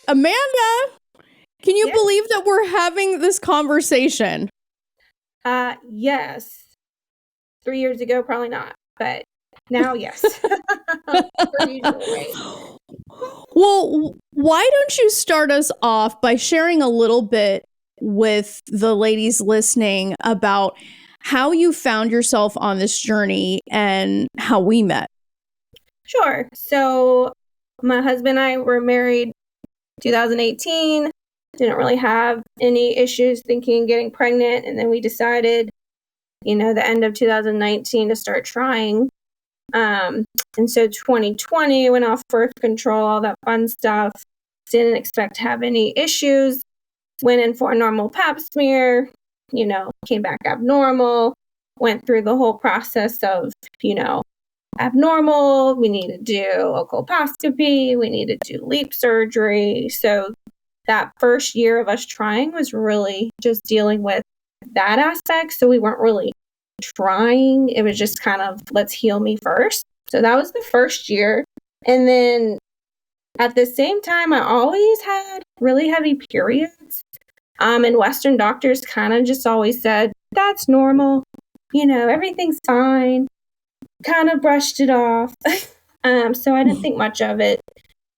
Amanda, can you Yes. believe that we're having this conversation? Yes. 3 years ago, probably not, but now, yes. We're usually right. Well, why don't you start us off by sharing a little bit with the ladies listening about how you found yourself on this journey and how we met? Sure. So my husband and I were married 2018. Didn't really have any issues thinking getting pregnant. And then we decided, the end of 2019 to start trying. And so 2020 went off birth control, all that fun stuff. Didn't expect to have any issues. Went in for a normal pap smear, came back abnormal. Went through the whole process of, abnormal. We need to do a colposcopy. We need to do LEEP surgery. So that first year of us trying was really just dealing with that aspect. So we weren't really trying. It was just kind of, let's heal me first. So that was the first year. And then at the same time, I always had really heavy periods. And Western doctors kind of just always said, that's normal. Everything's fine. Kind of brushed it off. So I didn't think much of it,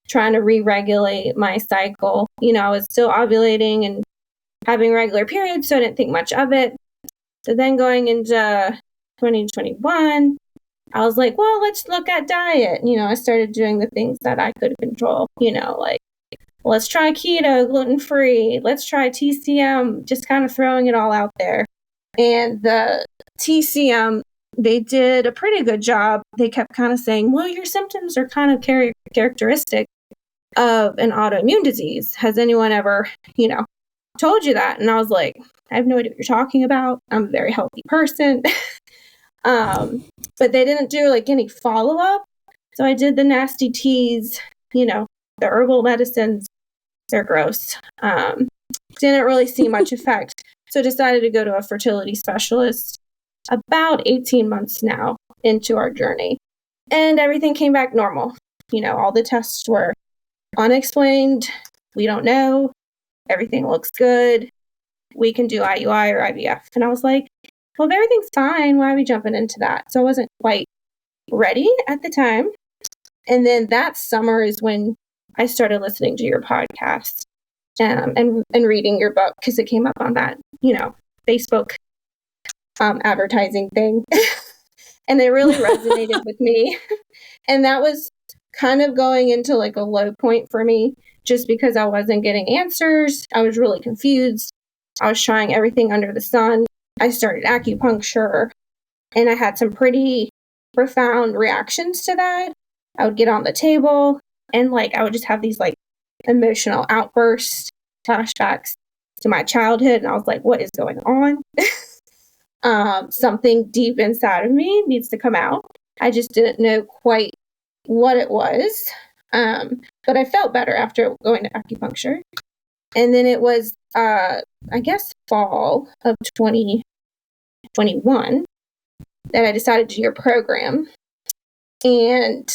trying to re-regulate my cycle. I was still ovulating and having regular periods, so I didn't think much of it. So then going into 2021, I was like, well, let's look at diet. I started doing the things that I could control, like, let's try keto, gluten-free, let's try TCM, just kind of throwing it all out there. And the TCM, they did a pretty good job. They kept kind of saying, well, your symptoms are kind of characteristic of an autoimmune disease. Has anyone ever, told you that? And I was like, I have no idea what you're talking about. I'm a very healthy person. But they didn't do like any follow-up. So I did the nasty teas, the herbal medicines. They're gross. Didn't really see much effect. So decided to go to a fertility specialist about 18 months now into our journey. And everything came back normal. All the tests were unexplained. We don't know. Everything looks good. We can do IUI or IVF. And I was like, well, if everything's fine, why are we jumping into that? So I wasn't quite ready at the time. And then that summer is when I started listening to your podcast and reading your book, because it came up on that, Facebook advertising thing. And it really resonated with me. And that was kind of going into like a low point for me, just because I wasn't getting answers. I was really confused. I was trying everything under the sun. I started acupuncture, and I had some pretty profound reactions to that. I would get on the table and I would just have these emotional outbursts, flashbacks to my childhood. And I was like, what is going on? Something deep inside of me needs to come out. I just didn't know quite what it was. But I felt better after going to acupuncture. And then it was, I guess, fall of 2021 that I decided to do your program. And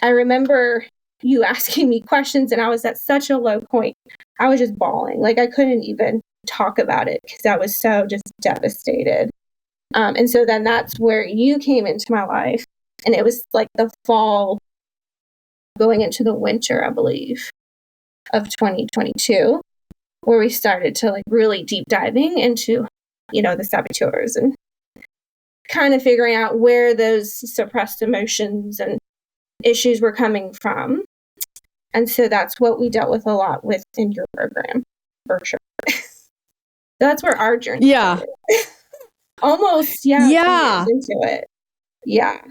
I remember you asking me questions, and I was at such a low point. I was just bawling. I couldn't even talk about it because I was so just devastated. And so then that's where you came into my life. And it was the fall going into the winter, I believe, of 2022, where we started to really deep diving into, the saboteurs and kind of figuring out where those suppressed emotions and issues were coming from. And so that's what we dealt with a lot with in your program, for sure. That's where our journey started. Almost, 2 years into it. Yeah.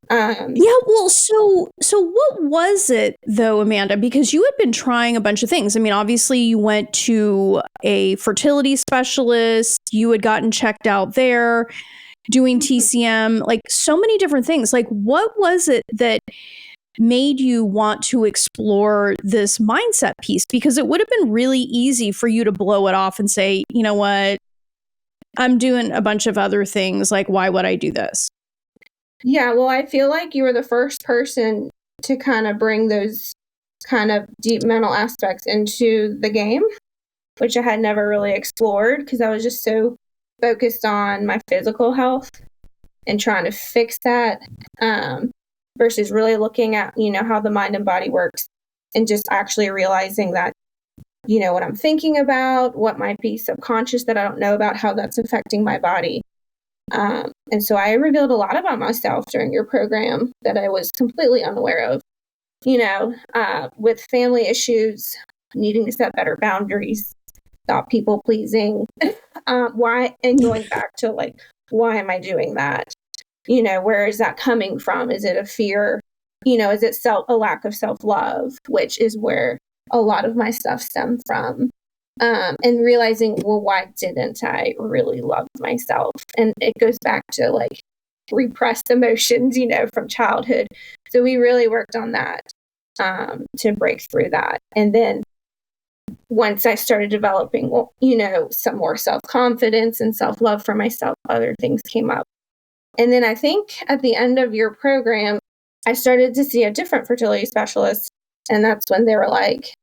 Well, so what was it though, Amanda? Because you had been trying a bunch of things. I mean, obviously you went to a fertility specialist, you had gotten checked out there, doing TCM, so many different things. What was it that made you want to explore this mindset piece? Because it would have been really easy for you to blow it off and say, you know what, I'm doing a bunch of other things. Why would I do this? Yeah, well, I feel like you were the first person to kind of bring those kind of deep mental aspects into the game, which I had never really explored because I was just so focused on my physical health and trying to fix that, versus really looking at, how the mind and body works and just actually realizing that, what I'm thinking about, what might be subconscious that I don't know about, how that's affecting my body. And so I revealed a lot about myself during your program that I was completely unaware of, with family issues, needing to set better boundaries, stop people pleasing, why, and going back to like, why am I doing that? Where is that coming from? Is it a fear? Is it a lack of self-love, which is where a lot of my stuff stemmed from. And realizing, well, why didn't I really love myself? And it goes back to like repressed emotions, from childhood. So we really worked on that to break through that. And then once I started developing, some more self-confidence and self-love for myself, other things came up. And then I think at the end of your program, I started to see a different fertility specialist. And that's when they were like,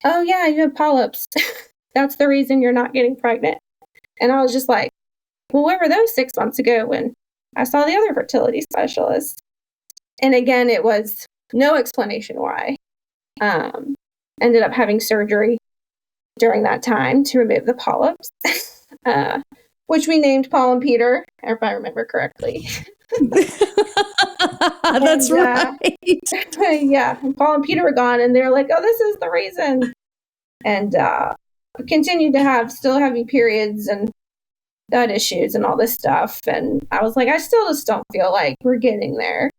oh, yeah, you have polyps. That's the reason you're not getting pregnant. And I was just like, well, where were those 6 months ago when I saw the other fertility specialist? And again, it was no explanation why. Ended up having surgery during that time to remove the polyps, which we named Paul and Peter, if I remember correctly. That's right. Yeah, Paul and Peter were gone, and they're like, "Oh, this is the reason." And continued to still having periods and gut issues and all this stuff. And I was like, I still just don't feel like we're getting there.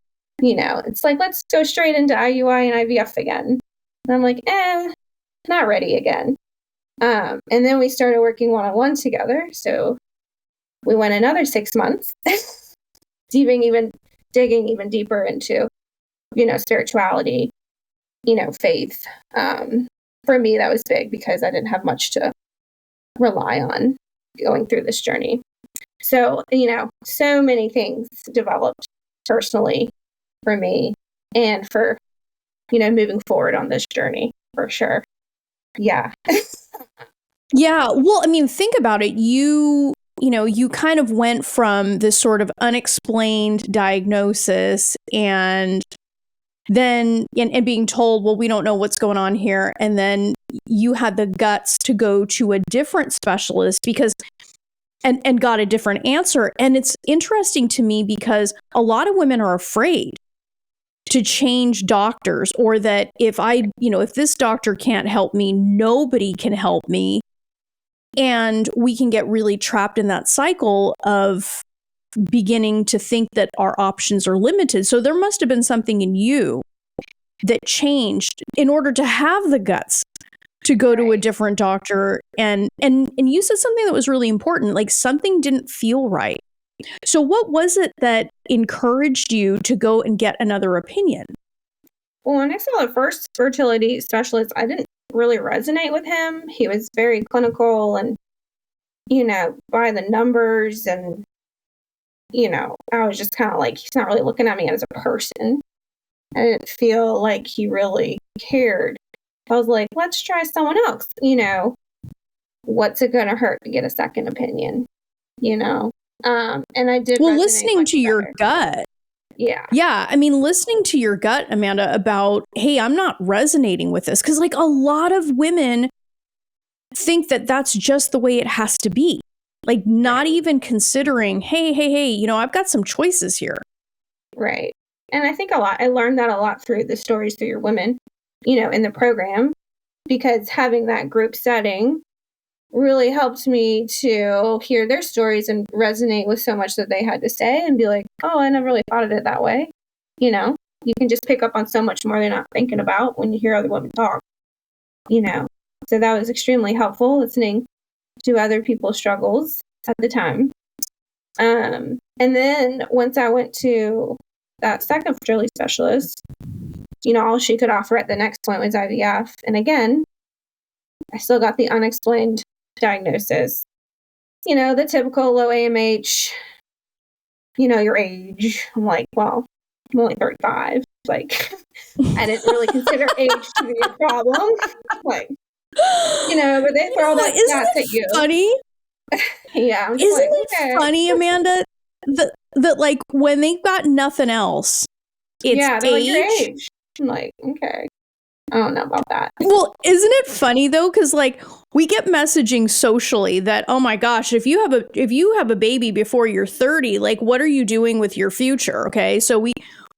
It's like, let's go straight into IUI and IVF again. And I'm like, not ready again. And then we started working one-on-one together. So we went another 6 months, digging even deeper into, spirituality, faith. For me, that was big because I didn't have much to rely on going through this journey. So, so many things developed personally for me and for, moving forward on this journey for sure. Yeah. Yeah. Well, I mean, think about it. You kind of went from this sort of unexplained diagnosis and then and being told, well, we don't know what's going on here. And then you had the guts to go to a different specialist because and got a different answer. And it's interesting to me because a lot of women are afraid to change doctors, or that if this doctor can't help me, nobody can help me. And we can get really trapped in that cycle of beginning to think that our options are limited. So there must have been something in you that changed in order to have the guts to go to a different doctor. And you said something that was really important, like something didn't feel right. So what was it that encouraged you to go and get another opinion? Well, when I saw the first fertility specialist, I didn't really resonate with him. He was very clinical and, by the numbers. And, I was just kind of like, he's not really looking at me as a person. I didn't feel like he really cared. I was like, let's try someone else. What's it going to hurt to get a second opinion? And I did. Well, listening to your gut. Yeah. Yeah. I mean, listening to your gut, Amanda, about, hey, I'm not resonating with this. Because like a lot of women think that that's just the way it has to be. Like not even considering, hey, I've got some choices here. Right. And I think I learned that a lot through the stories through your women, in the program, because having that group setting really helped me to hear their stories and resonate with so much that they had to say and be like, oh, I never really thought of it that way. You can just pick up on so much more they're not thinking about when you hear other women talk, So that was extremely helpful, listening to other people's struggles at the time. And then once I went to that second fertility specialist, all she could offer at the next point was IVF. And again, I still got the unexplained diagnosis. The typical low AMH, your age. I'm like, well, I'm only 35. Like, I didn't really consider age to be a problem. Like, but they throw that isn't stats at it you. funny? Yeah, I'm just Isn't like, it okay. funny, Amanda, that like when they've got nothing else, it's Yeah, they're like, your age. age. I'm like, okay. I don't know about that. Well, isn't it funny though? Because like we get messaging socially that, oh my gosh, if you have a baby before you're 30, like what are you doing with your future? Okay, so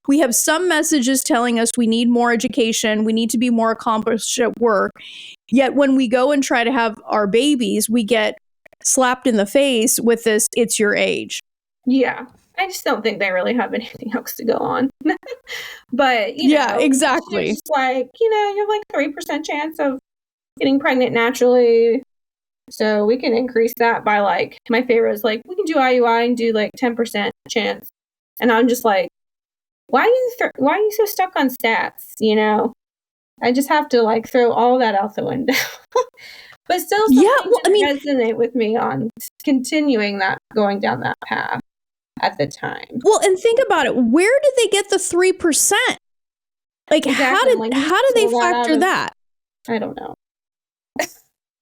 we have some messages telling us we need more education, we need to be more accomplished at work. Yet when we go and try to have our babies, we get slapped in the face with this, it's your age. Yeah. I just don't think they really have anything else to go on. But, Yeah, exactly. It's just like, you have like 3% chance of getting pregnant naturally. So we can increase that by like, my favorite is like, we can do IUI and do like 10% chance. And I'm just like, why are you so stuck on stats? I just have to like throw all that out the window. But still, something resonate with me on continuing that, going down that path at the time. Well, and think about it. Where did they get the 3%? Like, Exactly. how did they factor that? I don't know.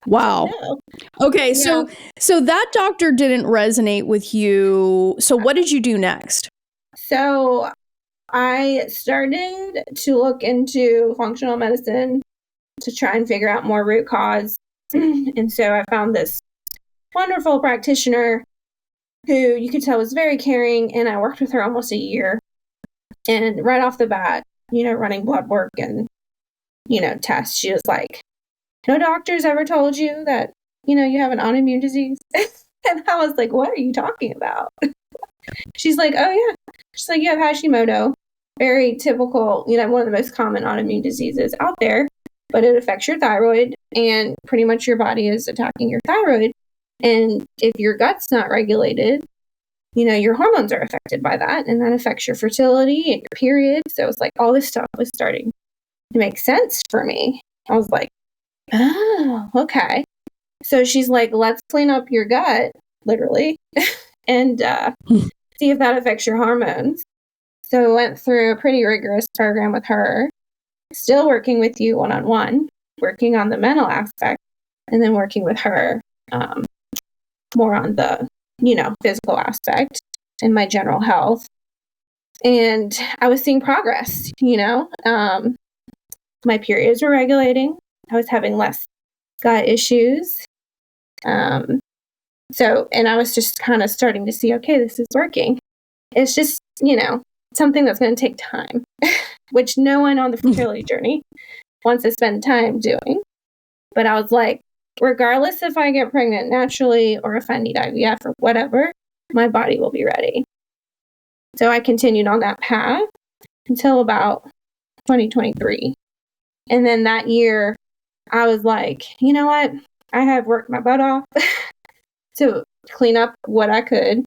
Wow. Okay, Yeah. so that doctor didn't resonate with you. So what did you do next? So I started to look into functional medicine to try and figure out more root cause. And so I found this wonderful practitioner who you could tell was very caring, and I worked with her almost a year. And right off the bat, running blood work and, tests, she was like, no doctor's ever told you that, you have an autoimmune disease? And I was like, what are you talking about? She's like, oh yeah. She's like, you have Hashimoto, very typical, one of the most common autoimmune diseases out there, but it affects your thyroid, and pretty much your body is attacking your thyroid. And if your gut's not regulated, your hormones are affected by that, and that affects your fertility and your period. So it's like all this stuff was starting to make sense for me. I was like, oh, okay. So she's like, let's clean up your gut, literally, and see if that affects your hormones. So I went through a pretty rigorous program with her, still working with you one-on-one, working on the mental aspect, and then working with her more on the, physical aspect and my general health. And I was seeing progress, my periods were regulating. I was having less gut issues. And I was just kind of starting to see, okay, this is working. It's just, something that's going to take time, which no one on the fertility journey wants to spend time doing. But I was like, regardless if I get pregnant naturally or if I need IVF or whatever, my body will be ready. So I continued on that path until about 2023. And then that year, I was like, you know what? I have worked my butt off to clean up what I could.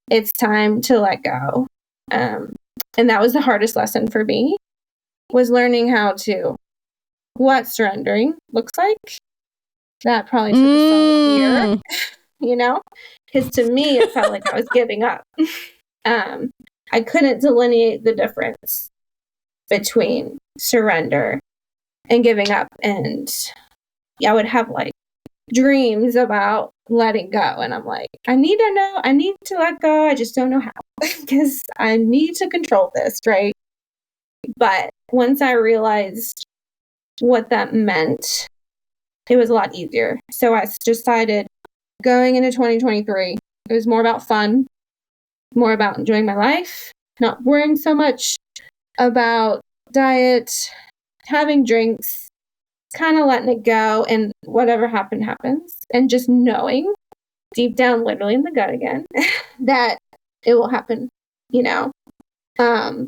It's time to let go. And that was the hardest lesson for me, was learning what surrendering looks like. That probably took a solid year, because to me, it felt like I was giving up. I couldn't delineate the difference between surrender and giving up. And I would have like dreams about letting go. And I'm like, I need to let go. I just don't know how, because I need to control this, right? But once I realized what that meant, it was a lot easier. So I decided going into 2023, it was more about fun, more about enjoying my life, not worrying so much about diet, having drinks, kind of letting it go, and whatever happened, happens. And just knowing deep down, literally in the gut again, that it will happen,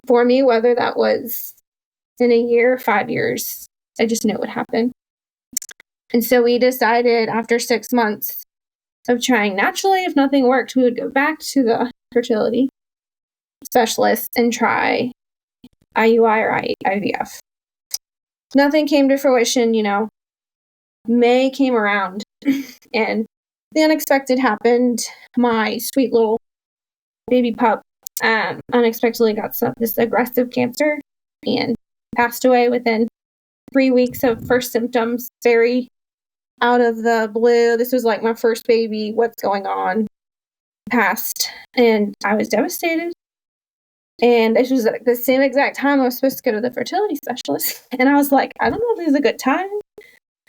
for me, whether that was in a year, 5 years, I just knew it would happen. And so we decided after 6 months of trying naturally, if nothing worked, we would go back to the fertility specialist and try IUI or IVF. Nothing came to fruition, May came around and the unexpected happened. My sweet little baby pup unexpectedly got this aggressive cancer and passed away within 3 weeks of first symptoms, very out of the blue. This was like my first baby. What's going on? Passed. And I was devastated. And this was like the same exact time I was supposed to go to the fertility specialist. And I was like, I don't know if this is a good time.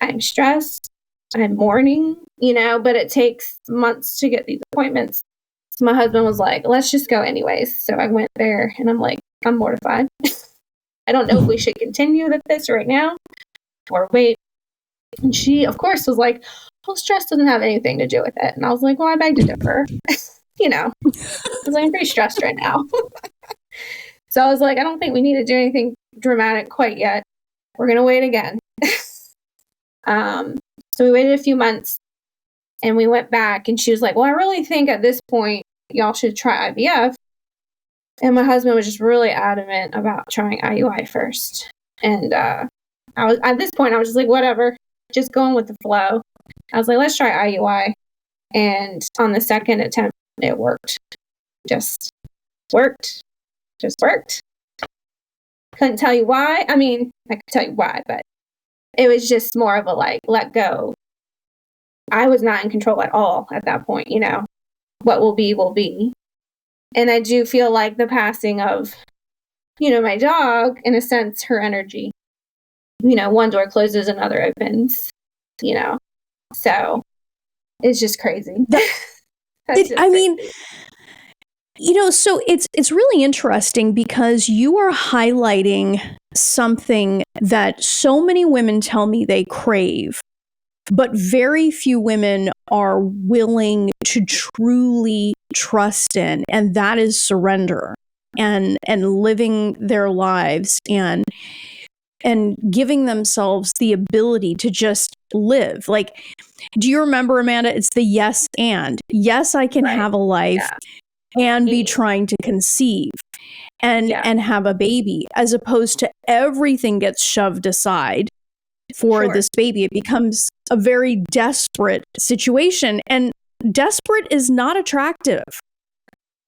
I'm stressed. I'm mourning, but it takes months to get these appointments. So my husband was like, let's just go anyways. So I went there and I'm like, I'm mortified. I don't know if we should continue with this right now or wait. And she, of course, was like, well, stress doesn't have anything to do with it. And I was like, well, I beg to differ. I was like, I'm pretty stressed right now. So I was like, I don't think we need to do anything dramatic quite yet. We're going to wait again. So we waited a few months and we went back and she was like, well, I really think at this point, y'all should try IVF. And my husband was just really adamant about trying IUI first. And at this point, I was just like, whatever, just going with the flow. I was like, let's try IUI. And on the second attempt, it worked. Just worked. Couldn't tell you why. I mean, I could tell you why, but it was just more of a like, let go. I was not in control at all at that point, What will be, will be. And I do feel like the passing of, my dog, in a sense, her energy, one door closes, another opens, So it's just crazy. So it's really interesting because you are highlighting something that so many women tell me they crave, but very few women are willing to truly trust in, and that is surrender and living their lives and giving themselves the ability to just live. Like, do you remember, Amanda? It's the yes and. Yes, I can have a life and be trying to conceive and have a baby, as opposed to everything gets shoved aside for this baby. It becomes a very desperate situation, and desperate is not attractive.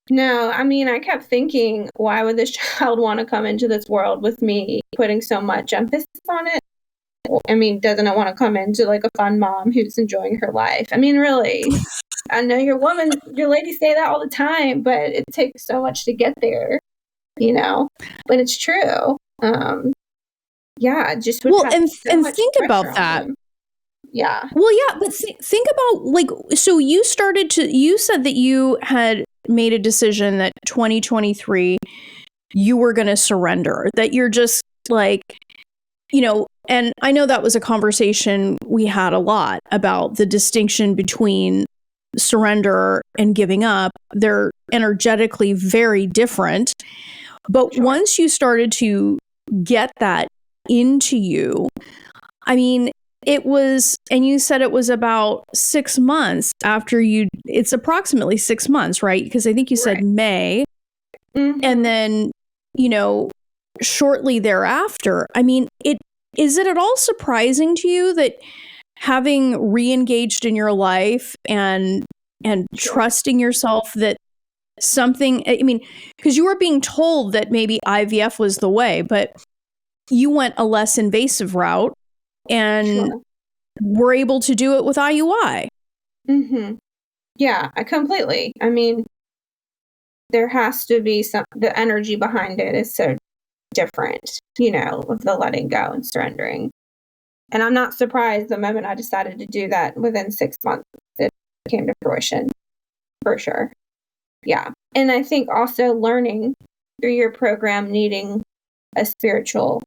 No, I mean, I kept thinking, why would this child want to come into this world with me putting so much emphasis on it? I mean, doesn't it want to come into like a fun mom who's enjoying her life? I mean, really, I know your ladies say that all the time, but it takes so much to get there, but it's true. Just would have and so much think about that. them. Yeah. Well, yeah, but think about so you said that you had made a decision that 2023 you were going to surrender, that you're just like, and I know that was a conversation we had a lot about the distinction between surrender and giving up. They're energetically very different. But once you started to get that into you, I mean, it was, and you said it was about 6 months after it's approximately 6 months, right? Because I think you said May. Mm-hmm. And then, shortly thereafter, I mean, is it at all surprising to you that having re-engaged in your life and trusting yourself that something, I mean, because you were being told that maybe IVF was the way, but you went a less invasive route and were able to do it with IUI. Mm-hmm. Yeah, completely. I mean, there has to be the energy behind it is so different, with the letting go and surrendering. And I'm not surprised the moment I decided to do that within 6 months, it came to fruition, for sure. Yeah. And I think also learning through your program, needing a spiritual,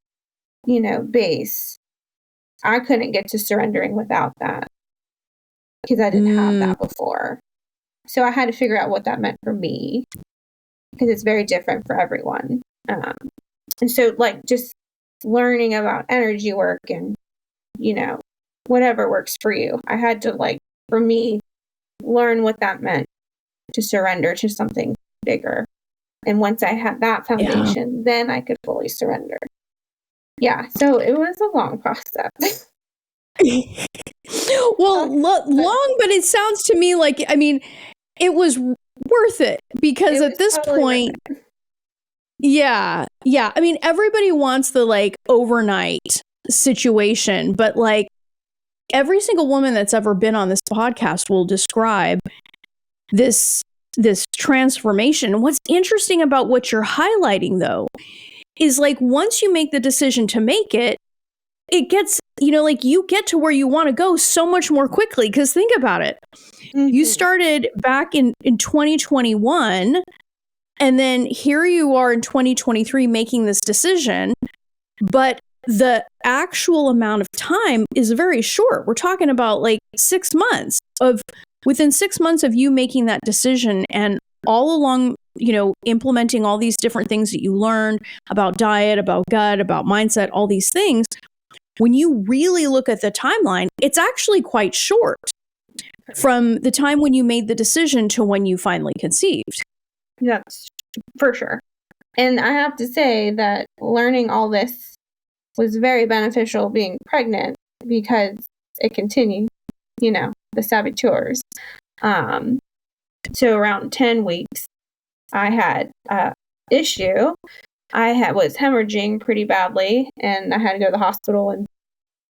base. I couldn't get to surrendering without that because I didn't have that before. So I had to figure out what that meant for me because it's very different for everyone. And so like just learning about energy work and, whatever works for you. I had to for me, learn what that meant to surrender to something bigger. And once I had that foundation, then I could fully surrender. Yeah. So it was a long process. Well, long, but it sounds to me like, I mean, it was worth it because at this point, Yeah. Yeah. I mean, everybody wants the like overnight situation, but like every single woman that's ever been on this podcast will describe this transformation. What's interesting about what you're highlighting though is like once you make the decision to make it, it gets, like you get to where you want to go so much more quickly. Because think about it. You started back in 2021, and then here you are in 2023 making this decision, but the actual amount of time is very short. We're talking about like 6 months within 6 months of you making that decision, and all along, implementing all these different things that you learned about diet, about gut, about mindset, all these things. When you really look at the timeline, it's actually quite short from the time when you made the decision to when you finally conceived. That's for sure. And I have to say that learning all this was very beneficial being pregnant because it continued, the saboteurs. So around 10 weeks, I had an issue. I was hemorrhaging pretty badly, and I had to go to the hospital and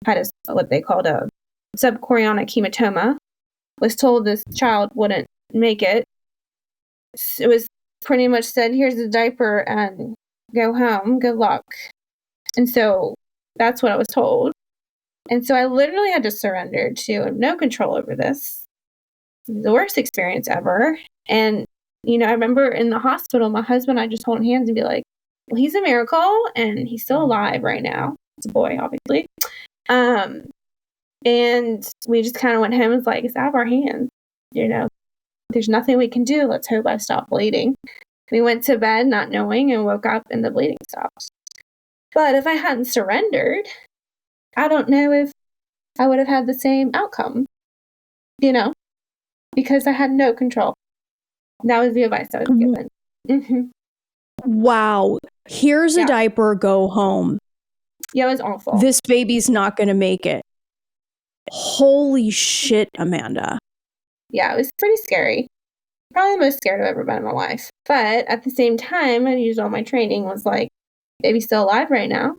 had what they called a subchorionic hematoma. Was told this child wouldn't make it. It was pretty much said, here's the diaper and go home. Good luck. And so that's what I was told. And so I literally had to surrender to no control over this. The worst experience ever. And, I remember in the hospital, my husband, I just hold hands and be like, well, he's a miracle and he's still alive right now. It's a boy, obviously. And we just kind of went home and was like, it's out of our hands. There's nothing we can do. Let's hope I stop bleeding. We went to bed not knowing and woke up and the bleeding stopped. But if I hadn't surrendered, I don't know if I would have had the same outcome, because I had no control. That was the advice I was given. Mm-hmm. Wow. Here's a diaper, go home. Yeah, it was awful. This baby's not going to make it. Holy shit, Amanda. Yeah, it was pretty scary. Probably the most scared I've ever been in my life. But at the same time, I used all my training, was like, baby's still alive right now.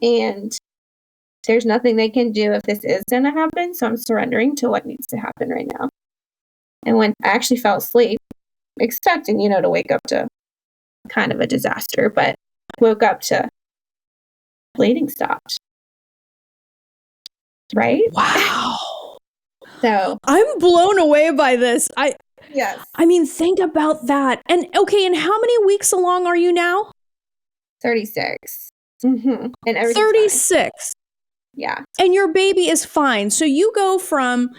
And there's nothing they can do if this is going to happen. So I'm surrendering to what needs to happen right now. And when I actually fell asleep, expecting, to wake up to kind of a disaster, but woke up to bleeding stopped. Right? Wow. So I'm blown away by this. Yes. I mean, think about that. And okay, and how many weeks along are you now? 36. Mm-hmm. And 36. Fine. Yeah. And your baby is fine. So you go from,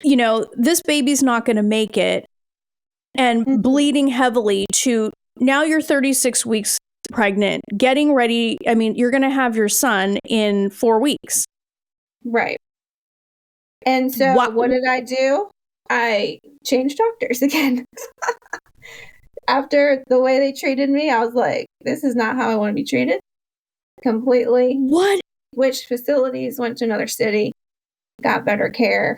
this baby's not going to make it and bleeding heavily to now you're 36 weeks pregnant, getting ready. I mean, you're going to have your son in 4 weeks. Right. And so what did I do? I changed doctors again. After the way they treated me, I was like, this is not how I want to be treated. Completely. What? Switched facilities, went to another city, got better care,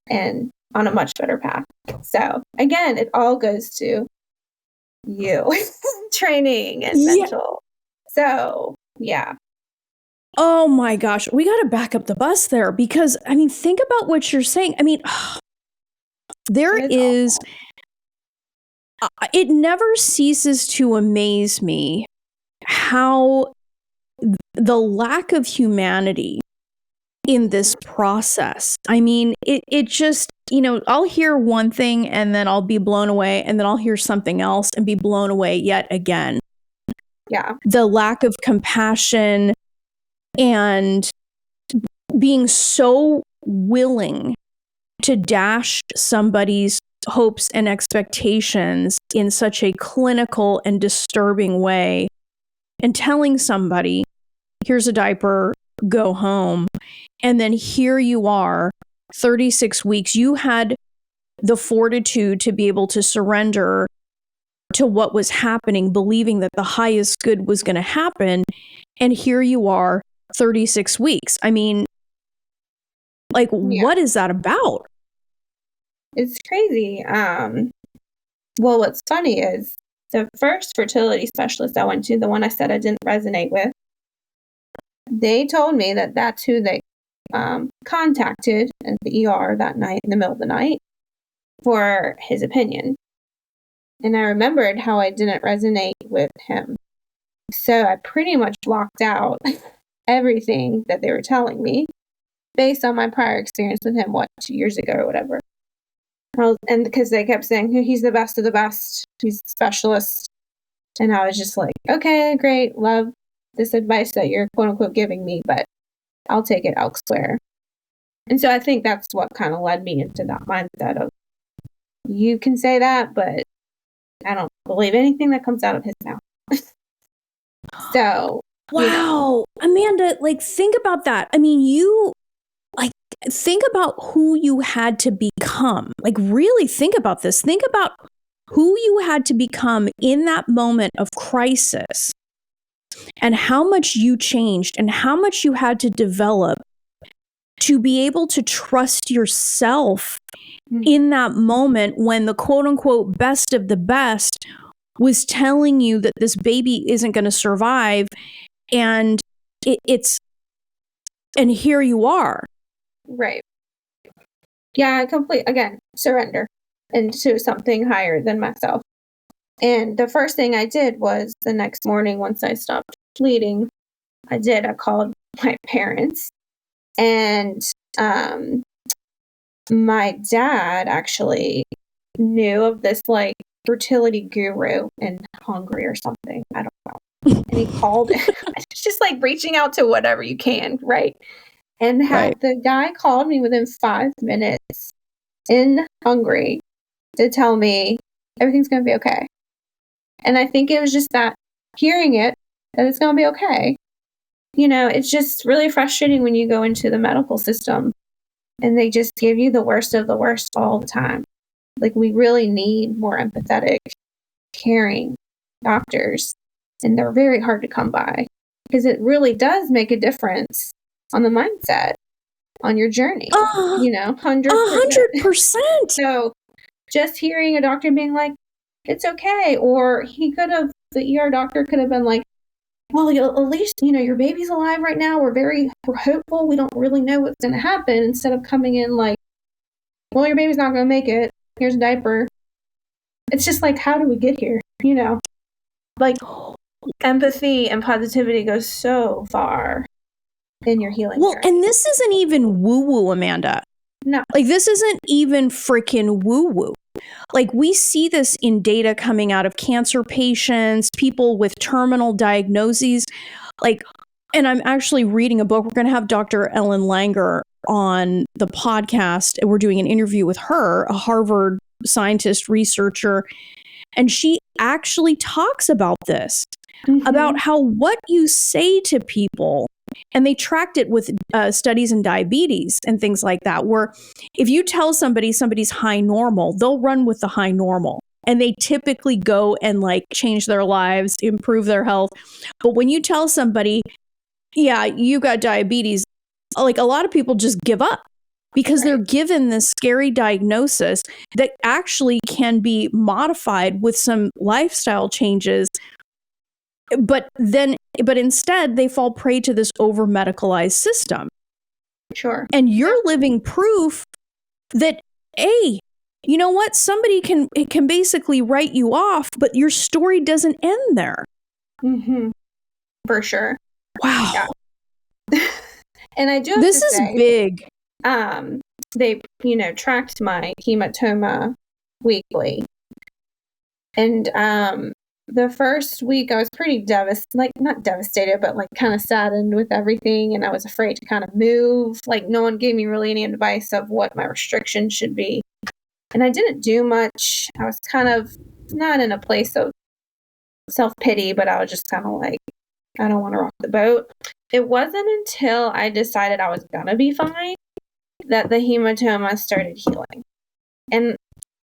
and on a much better path. So again, it all goes to you, training and mental. So yeah. Oh my gosh, we got to back up the bus there because, I mean, think about what you're saying. I mean, there is, it never ceases to amaze me how the lack of humanity in this process. I mean, it just, I'll hear one thing and then I'll be blown away, and then I'll hear something else and be blown away yet again. Yeah. The lack of compassion and being so willing to dash somebody's hopes and expectations in such a clinical and disturbing way, and telling somebody, here's a diaper, go home. And then here you are, 36 weeks. You had the fortitude to be able to surrender to what was happening, believing that the highest good was going to happen. And here you are, 36 weeks. I mean, like, what is that about? It's crazy. Well, what's funny is the first fertility specialist I went to, the one I said I didn't resonate with, they told me that that's who they contacted at the ER that night in the middle of the night for his opinion. And I remembered how I didn't resonate with him. So I pretty much blocked out everything that they were telling me based on my prior experience with him, 2 years ago or whatever. And because they kept saying, he's the best of the best, he's a specialist. And I was just like, okay, great, love this advice that you're quote unquote giving me, but I'll take it elsewhere. And so I think that's what kind of led me into that mindset of, you can say that, but I don't believe anything that comes out of his mouth. So, wow, Amanda, like, think about that. I mean, think about who you had to become. Like, really think about this. Think about who you had to become in that moment of crisis and how much you changed and how much you had to develop to be able to trust yourself in that moment when the quote unquote best of the best was telling you that this baby isn't going to survive. And and here you are. Right. Yeah, again, surrender into something higher than myself. And the first thing I did was the next morning, once I stopped bleeding, I called my parents, and my dad actually knew of this like fertility guru in Hungary or something. I don't know. And he called. It's just like reaching out to whatever you can, right? And the guy called me within 5 minutes in Hungary to tell me everything's going to be okay. And I think it was just that hearing it, that it's going to be okay. It's just really frustrating when you go into the medical system and they just give you the worst of the worst all the time. Like, we really need more empathetic, caring doctors. And they're very hard to come by because it really does make a difference on the mindset, on your journey, 100%. 100%. So just hearing a doctor being like, it's okay. Or the ER doctor could have been like, well, at least, your baby's alive right now. We're hopeful. We don't really know what's going to happen. Instead of coming in like, well, your baby's not going to make it. Here's a diaper. It's just like, how do we get here? Like, empathy and positivity goes so far in your healing journey. And this isn't even woo-woo, Amanda. No. Like, this isn't even freaking woo-woo. Like, we see this in data coming out of cancer patients, people with terminal diagnoses. Like, and I'm actually reading a book. We're going to have Dr. Ellen Langer on the podcast, and we're doing an interview with her, a Harvard scientist, researcher. And she actually talks about this, about how what you say to people, and they tracked it with studies in diabetes and things like that, where if you tell somebody's high normal, they'll run with the high normal. And they typically go and like change their lives, improve their health. But when you tell somebody, yeah, you got diabetes, like, a lot of people just give up because they're given this scary diagnosis that actually can be modified with some lifestyle changes. But instead they fall prey to this over medicalized system. Sure. And you're living proof that, hey, you know what? Somebody can basically write you off, but your story doesn't end there. Mm-hmm. For sure. Wow. Yeah. And I do have this to is say, big. They, tracked my hematoma weekly. And the first week I was pretty not devastated, but like kind of saddened with everything. And I was afraid to kind of move. Like, no one gave me really any advice of what my restrictions should be. And I didn't do much. I was kind of not in a place of self-pity, but I was just kind of like, I don't want to rock the boat. It wasn't until I decided I was going to be fine that the hematoma started healing. And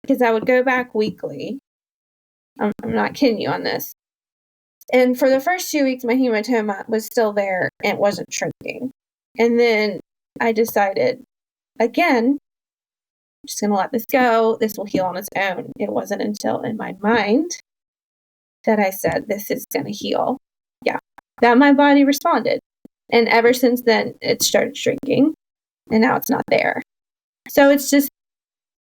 because I would go back weekly, I'm not kidding you on this. And for the first 2 weeks, my hematoma was still there and it wasn't shrinking. And then I decided, again, I'm just going to let this go. This will heal on its own. It wasn't until in my mind that I said, this is going to heal. Yeah, that my body responded. And ever since then, it started shrinking, and now it's not there. So it's just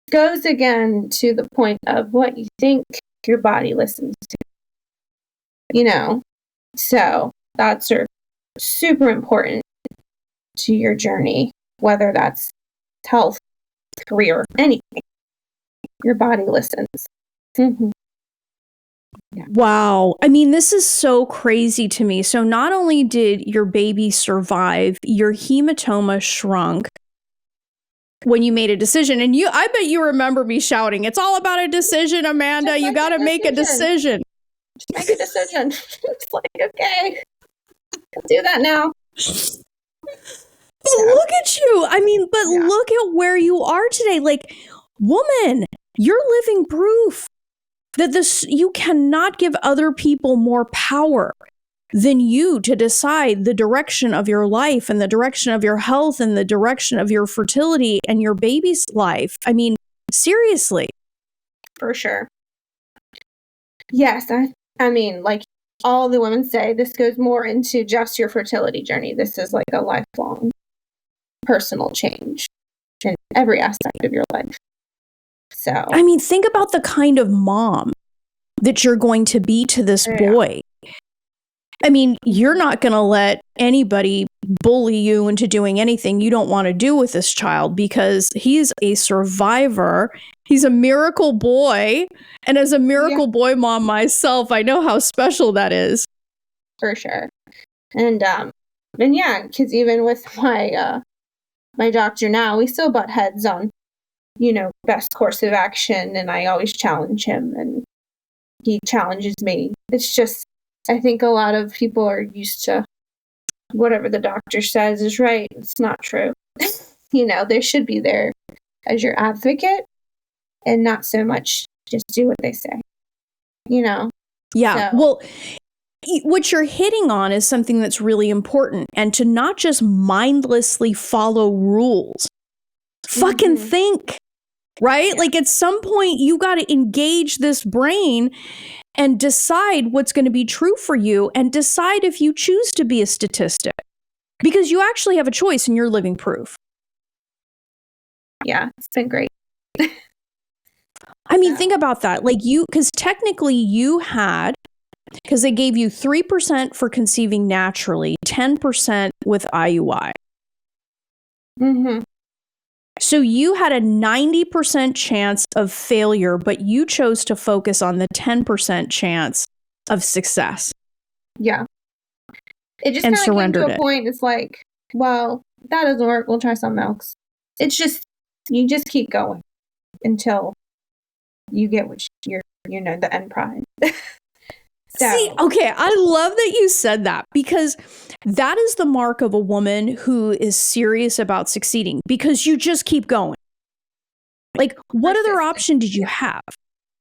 goes again to the point of what you think your body listens to, So thoughts are super important to your journey, whether that's health, career, anything. Your body listens. Mm-hmm. Yeah. Wow. I mean, this is so crazy to me. So not only did your baby survive, your hematoma shrunk when you made a decision. And I bet you remember me shouting, it's all about a decision, Amanda. You got to make a decision. Just make a decision. It's like, okay, I'll do that now. But look at you. I mean, but look at where you are today. Like, woman, you're living proof that you cannot give other people more power than you to decide the direction of your life and the direction of your health and the direction of your fertility and your baby's life. I mean, seriously. For sure. Yes. I mean, like all the women say, this goes more into just your fertility journey. This is like a lifelong personal change in every aspect of your life. So, I mean, think about the kind of mom that you're going to be to this boy. I mean, you're not going to let anybody bully you into doing anything you don't want to do with this child because he's a survivor. He's a miracle boy. And as a miracle boy mom myself, I know how special that is. For sure. And yeah, because even with my doctor now, we still butt heads on, best course of action. And I always challenge him and he challenges me. It's just, I think a lot of people are used to whatever the doctor says is right. It's not true. They should be there as your advocate and not so much just do what they say, Yeah. So. Well, what you're hitting on is something that's really important, and to not just mindlessly follow rules, fucking think, right? Yeah. Like at some point you got to engage this brain and decide what's going to be true for you and decide if you choose to be a statistic, because you actually have a choice and you're living proof. Yeah, it's been great. I mean, think about that. Like because technically you had, because they gave you 3% for conceiving naturally, 10% with IUI. Mm-hmm. So you had a 90% chance of failure, but you chose to focus on the 10% chance of success. Yeah. It just kind of came to a point, it's like, well, that doesn't work, we'll try something else. It's just, you just keep going until you get what you're, the end prize. See, okay, I love that you said that, because that is the mark of a woman who is serious about succeeding, because you just keep going. Like, what other option did you have?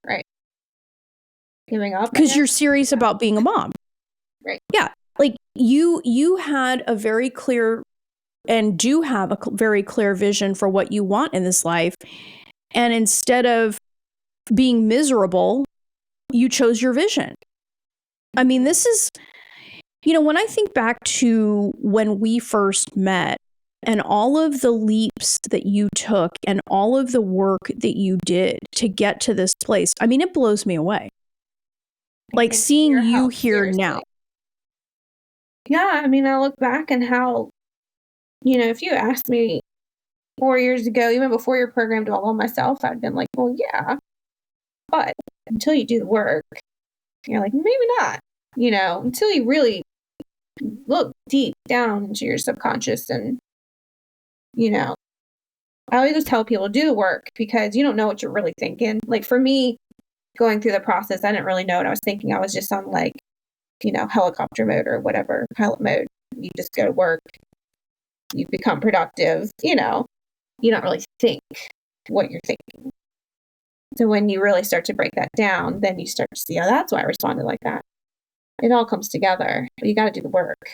Right. Giving up. Because you're serious about being a mom. Right. Yeah. Like, you had a very clear and do have a very clear vision for what you want in this life. And instead of being miserable, you chose your vision. I mean, this is, when I think back to when we first met and all of the leaps that you took and all of the work that you did to get to this place, I mean, it blows me away. Like seeing you here now. Yeah, I mean, I look back and how, if you asked me 4 years ago, even before your program, to all myself, I'd been like, well, yeah. But until you do the work, you're like, maybe not, until you really look deep down into your subconscious. And, I always just tell people, do the work, because you don't know what you're really thinking. Like for me, going through the process, I didn't really know what I was thinking. I was just on like, helicopter mode or whatever, pilot mode. You just go to work, you become productive, you don't really think what you're thinking. So when you really start to break that down, then you start to see, oh, that's why I responded like that. It all comes together, but you got to do the work.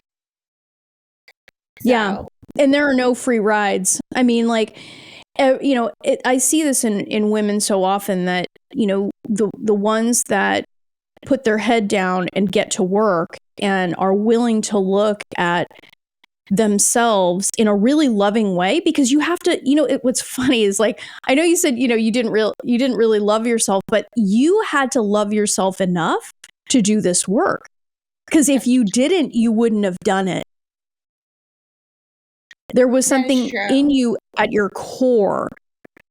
Yeah. And there are no free rides. I mean, like, I see this in women so often that, the ones that put their head down and get to work and are willing to look at themselves in a really loving way, because you have to, what's funny is like, I know you said, you didn't really love yourself, but you had to love yourself enough to do this work. Because if you didn't, you wouldn't have done it. There was something in you at your core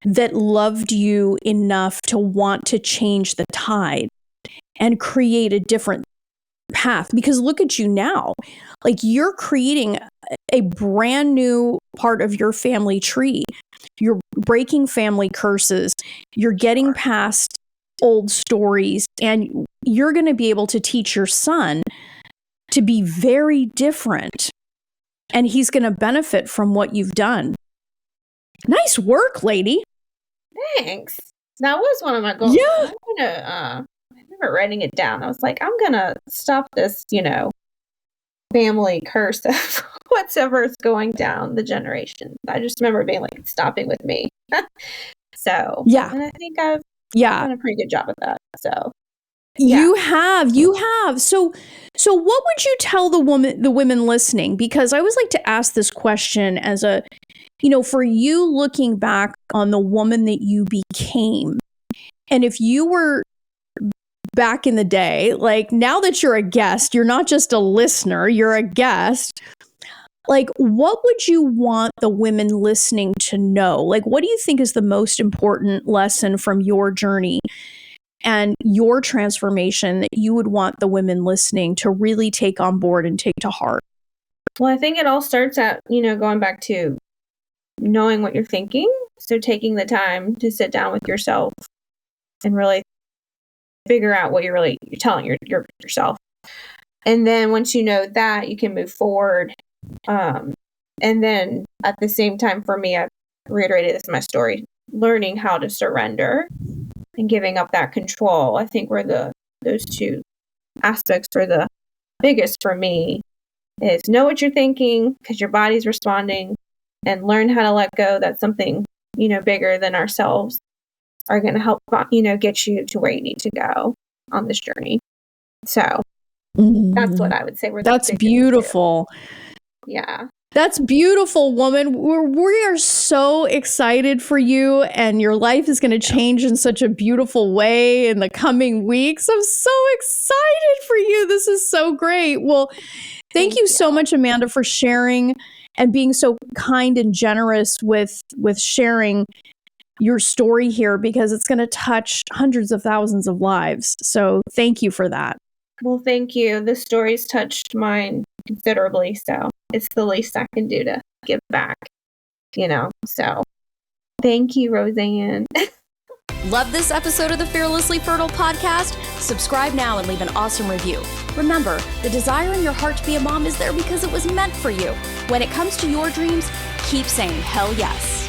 that loved you enough to want to change the tide and create a different path. Because look at you now, like you're creating a brand new part of your family tree. You're breaking family curses. You're getting past old stories, and you're going to be able to teach your son to be very different. And he's going to benefit from what you've done. Nice work, lady. Thanks. That was one of my goals. Yeah. I remember writing it down. I was like, I'm going to stop this, family curse of whatever is going down the generation. I just remember being like, it's stopping with me. So, yeah. And I think I've done a pretty good job of that. So, yeah. You have. So what would you tell the women listening? Because I always like to ask this question as a, for you looking back on the woman that you became. And if you were back in the day, like now that you're a guest, you're not just a listener, you're a guest. Like, what would you want the women listening to know? Like, what do you think is the most important lesson from your journey and your transformation that you would want the women listening to really take on board and take to heart? Well, I think it all starts at, going back to knowing what you're thinking. So taking the time to sit down with yourself and really figure out what you're telling yourself. And then once you know that, you can move forward. And then at the same time, for me, I've reiterated this in my story, learning how to surrender and giving up that control. I think where those two aspects are the biggest for me is know what you're thinking because your body's responding, and learn how to let go. That's something, bigger than ourselves are going to help, get you to where you need to go on this journey. So that's what I would say. That's beautiful. Yeah. That's beautiful, woman. We are so excited for you, and your life is going to change in such a beautiful way in the coming weeks. I'm so excited for you. This is so great. Well, thank you so much, Amanda, for sharing and being so kind and generous with sharing your story here, because it's going to touch hundreds of thousands of lives. So thank you for that. Well, thank you. The story's touched mine considerably, so it's the least I can do to give back, so thank you, Roseanne. Love this episode of the Fearlessly Fertile podcast? Subscribe now and leave an awesome review. Remember, the desire in your heart to be a mom is there because it was meant for you. When it comes to your dreams, keep saying hell yes.